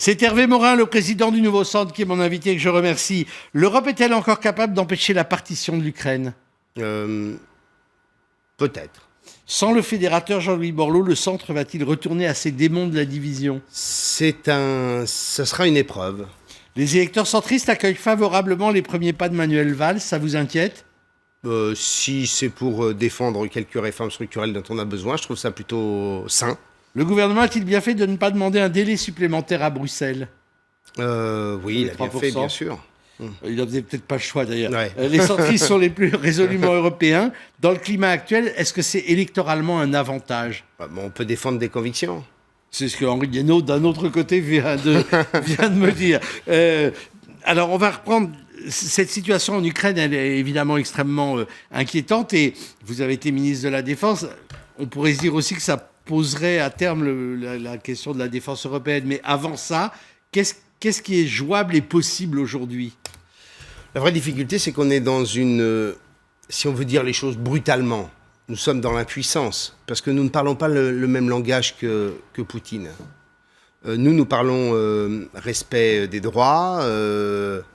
C'est Hervé Morin, le président du Nouveau Centre, qui est mon invité et que je remercie. L'Europe est-elle encore capable d'empêcher la partition de l'Ukraine ? Peut-être. Sans le fédérateur Jean-Louis Borloo, le Centre va-t-il retourner à ses démons de la division ? Ce sera une épreuve. Les électeurs centristes accueillent favorablement les premiers pas de Manuel Valls, ça vous inquiète ? Si c'est pour défendre quelques réformes structurelles dont on a besoin, je trouve ça plutôt sain. Le gouvernement a-t-il bien fait de ne pas demander un délai supplémentaire à Bruxelles ? Oui, il a bien fait, bien sûr. Il n'avait peut-être pas le choix d'ailleurs. Ouais. Les centristes sont les plus résolument européens. Dans le climat actuel, est-ce que c'est électoralement un avantage ? On peut défendre des convictions. C'est ce que Henri Guénaud, d'un autre côté, vient de me dire. Alors, on va reprendre. Cette situation en Ukraine, elle est évidemment extrêmement inquiétante. Et vous avez été ministre de la Défense. On pourrait se dire aussi que ça poserait à terme la question de la défense européenne. Mais avant ça, qu'est-ce qui est jouable et possible aujourd'hui ? La vraie difficulté, c'est qu'on est dans une... si on veut dire les choses brutalement, nous sommes dans l'impuissance. Parce que nous ne parlons pas le même langage que Poutine. Nous parlons respect des droits,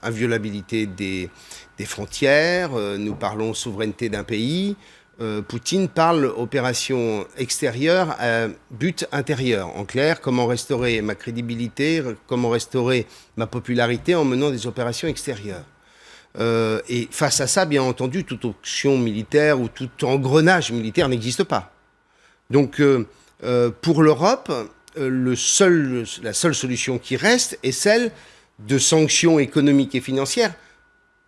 inviolabilité des frontières, nous parlons souveraineté d'un pays. Poutine parle opération extérieure à but intérieur. En clair, comment restaurer ma crédibilité, comment restaurer ma popularité en menant des opérations extérieures. Et face à ça, bien entendu, toute option militaire ou tout engrenage militaire n'existe pas. Donc, pour l'Europe, la seule solution qui reste est celle de sanctions économiques et financières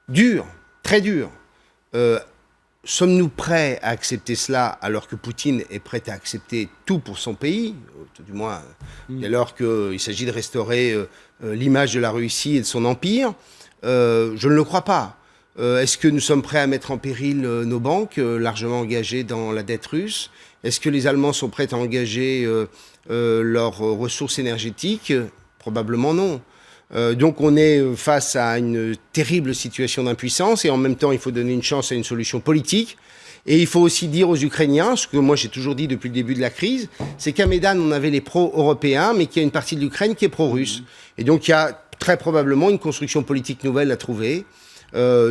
dures, très dures. Sommes-nous prêts à accepter cela alors que Poutine est prêt à accepter tout pour son pays, tout du moins dès lors qu'il s'agit de restaurer l'image de la Russie et de son empire? Je ne le crois pas. Est-ce que nous sommes prêts à mettre en péril nos banques, largement engagées dans la dette russe? Est-ce que les Allemands sont prêts à engager leurs ressources énergétiques? Probablement non. Donc on est face à une terrible situation d'impuissance et en même temps il faut donner une chance à une solution politique. Et il faut aussi dire aux Ukrainiens, ce que moi j'ai toujours dit depuis le début de la crise, c'est qu'à Maidan on avait les pro-européens mais qu'il y a une partie de l'Ukraine qui est pro-russe. Et donc il y a très probablement une construction politique nouvelle à trouver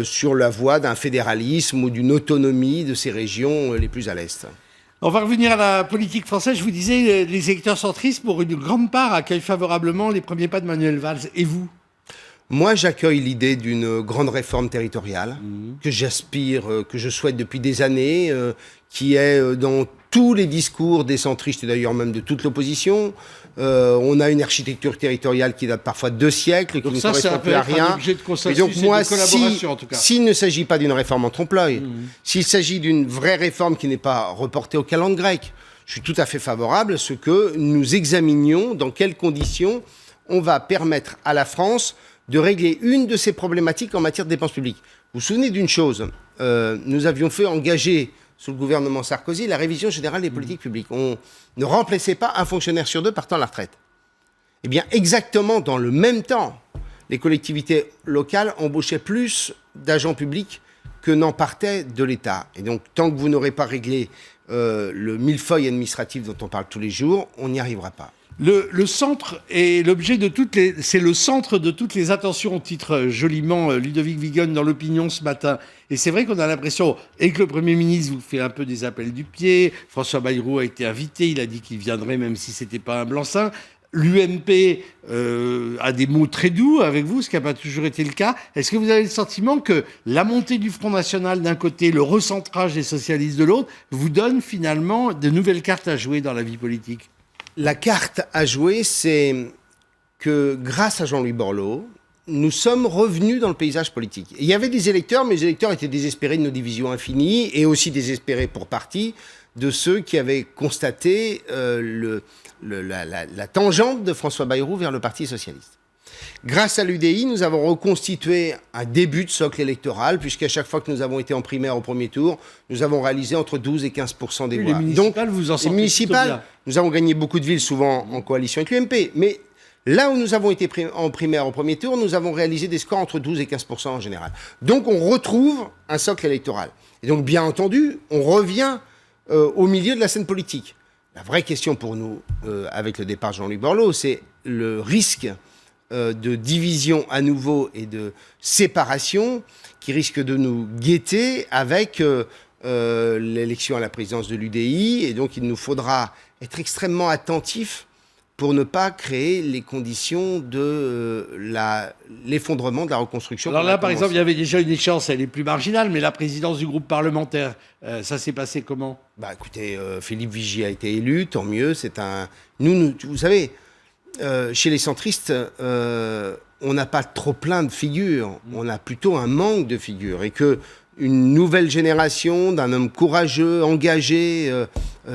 sur la voie d'un fédéralisme ou d'une autonomie de ces régions les plus à l'est. On va revenir à la politique française. Je vous disais, les électeurs centristes, pour une grande part, accueillent favorablement les premiers pas de Manuel Valls. Et vous ? Moi, j'accueille l'idée d'une grande réforme territoriale que j'aspire, que je souhaite depuis des années, qui est dans tous les discours des centristes et d'ailleurs même de toute l'opposition. On a une architecture territoriale qui date parfois de 2 siècles, qui ne correspond plus à rien. Et donc moi, s'il ne s'agit pas d'une réforme en trompe-l'œil, s'il s'agit d'une vraie réforme qui n'est pas reportée aux calendes grecques, je suis tout à fait favorable à ce que nous examinions dans quelles conditions on va permettre à la France de régler une de ces problématiques en matière de dépenses publiques. Vous vous souvenez d'une chose, nous avions fait engager sous le gouvernement Sarkozy la révision générale des politiques publiques. On ne remplaçait pas un fonctionnaire sur 2 partant à la retraite. Eh bien, exactement dans le même temps, les collectivités locales embauchaient plus d'agents publics que n'en partait de l'État. Et donc, tant que vous n'aurez pas réglé le millefeuille administratif dont on parle tous les jours, on n'y arrivera pas. Le centre est l'objet de c'est le centre de toutes les attentions, titre joliment Ludovic Vigone dans l'Opinion ce matin. Et c'est vrai qu'on a l'impression, et que le Premier ministre vous fait un peu des appels du pied, François Bayrou a été invité, il a dit qu'il viendrait même si c'était pas un blanc-seing. L'UMP a des mots très doux avec vous, ce qui n'a pas toujours été le cas. Est-ce que vous avez le sentiment que la montée du Front National d'un côté, le recentrage des socialistes de l'autre, vous donne finalement de nouvelles cartes à jouer dans la vie politique ? La carte à jouer, c'est que grâce à Jean-Louis Borloo, nous sommes revenus dans le paysage politique. Il y avait des électeurs, mais les électeurs étaient désespérés de nos divisions infinies et aussi désespérés pour partie de ceux qui avaient constaté la tangente de François Bayrou vers le Parti socialiste. Grâce à l'UDI, nous avons reconstitué un début de socle électoral, puisqu'à chaque fois que nous avons été en primaire au premier tour, nous avons réalisé entre 12 et 15% des voix. Les municipales, vous en sortez les municipales, nous avons gagné beaucoup de villes, souvent en coalition avec l'UMP. Mais là où nous avons été en primaire au premier tour, nous avons réalisé des scores entre 12 et 15% en général. Donc on retrouve un socle électoral. Et donc, bien entendu, on revient au milieu de la scène politique. La vraie question pour nous, avec le départ de Jean-Louis Borloo, c'est le risque de division à nouveau et de séparation qui risque de nous guetter avec l'élection à la présidence de l'UDI. Et donc, il nous faudra être extrêmement attentifs pour ne pas créer les conditions de l'effondrement de la reconstruction. Alors là, par exemple, il y avait déjà une échéance, elle est plus marginale, mais la présidence du groupe parlementaire, ça s'est passé comment ? Bah écoutez, Philippe Vigy a été élu, tant mieux. C'est un. Vous savez, chez les centristes, on n'a pas trop plein de figures. On a plutôt un manque de figures, et que une nouvelle génération d'un homme courageux, engagé,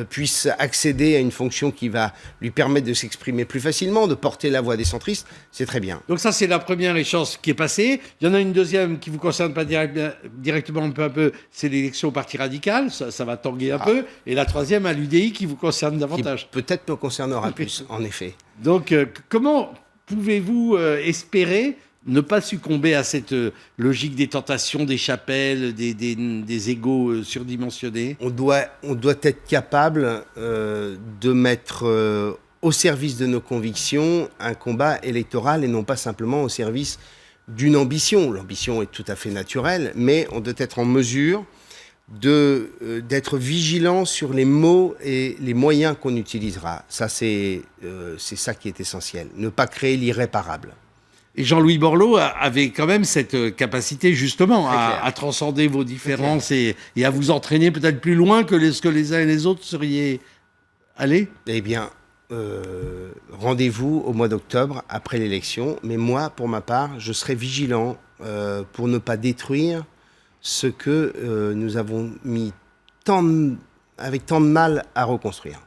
puisse accéder à une fonction qui va lui permettre de s'exprimer plus facilement, de porter la voix des centristes, c'est très bien. Donc ça, c'est la première échéance qui est passée. Il y en a une deuxième qui ne vous concerne pas directement, un peu, c'est l'élection au Parti radical, ça va tanguer un peu. Et la troisième, à l'UDI, qui vous concerne davantage. Qui peut-être me concernera plus, en effet. Donc, comment pouvez-vous espérer ne pas succomber à cette logique des tentations, des chapelles, des égos surdimensionnés ? On doit être capable de mettre au service de nos convictions un combat électoral et non pas simplement au service d'une ambition. L'ambition est tout à fait naturelle, mais on doit être en mesure d'être vigilant sur les mots et les moyens qu'on utilisera. Ça, c'est ça qui est essentiel. Ne pas créer l'irréparable. Et Jean-Louis Borloo avait quand même cette capacité justement à transcender vos différences et à vous entraîner peut-être plus loin que ce que les uns et les autres seriez allés. Eh bien, rendez-vous au mois d'octobre, après l'élection. Mais moi, pour ma part, je serai vigilant pour ne pas détruire ce que nous avons mis avec tant de mal à reconstruire.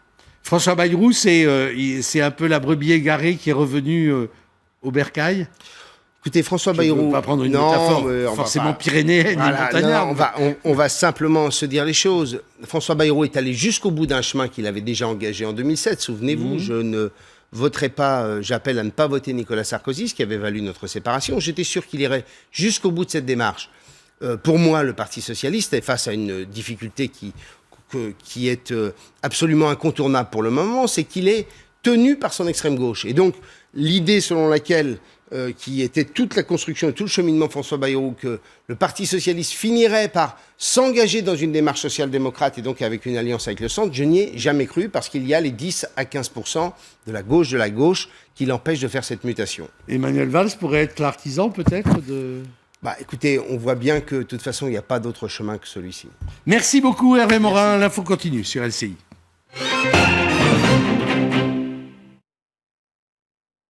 François Bayrou, c'est un peu la brebis égarée qui est revenue au bercail. Écoutez, François Bayrou... Je ne veux pas prendre une métaphore forcément pyrénéenne et montagnarde. On va simplement se dire les choses. François Bayrou est allé jusqu'au bout d'un chemin qu'il avait déjà engagé en 2007. Souvenez-vous, je ne voterai pas, j'appelle à ne pas voter Nicolas Sarkozy, ce qui avait valu notre séparation. J'étais sûr qu'il irait jusqu'au bout de cette démarche. Pour moi, le Parti socialiste est face à une difficulté qui est absolument incontournable pour le moment, c'est qu'il est tenu par son extrême gauche. Et donc, l'idée selon laquelle, qui était toute la construction et tout le cheminement de François Bayrou, que le Parti socialiste finirait par s'engager dans une démarche social-démocrate et donc avec une alliance avec le centre, je n'y ai jamais cru, parce qu'il y a les 10 à 15% de la gauche qui l'empêchent de faire cette mutation. Emmanuel Valls pourrait être l'artisan peut-être de... Écoutez, on voit bien que de toute façon, il n'y a pas d'autre chemin que celui-ci. Merci beaucoup Hervé Morin, l'info continue sur LCI.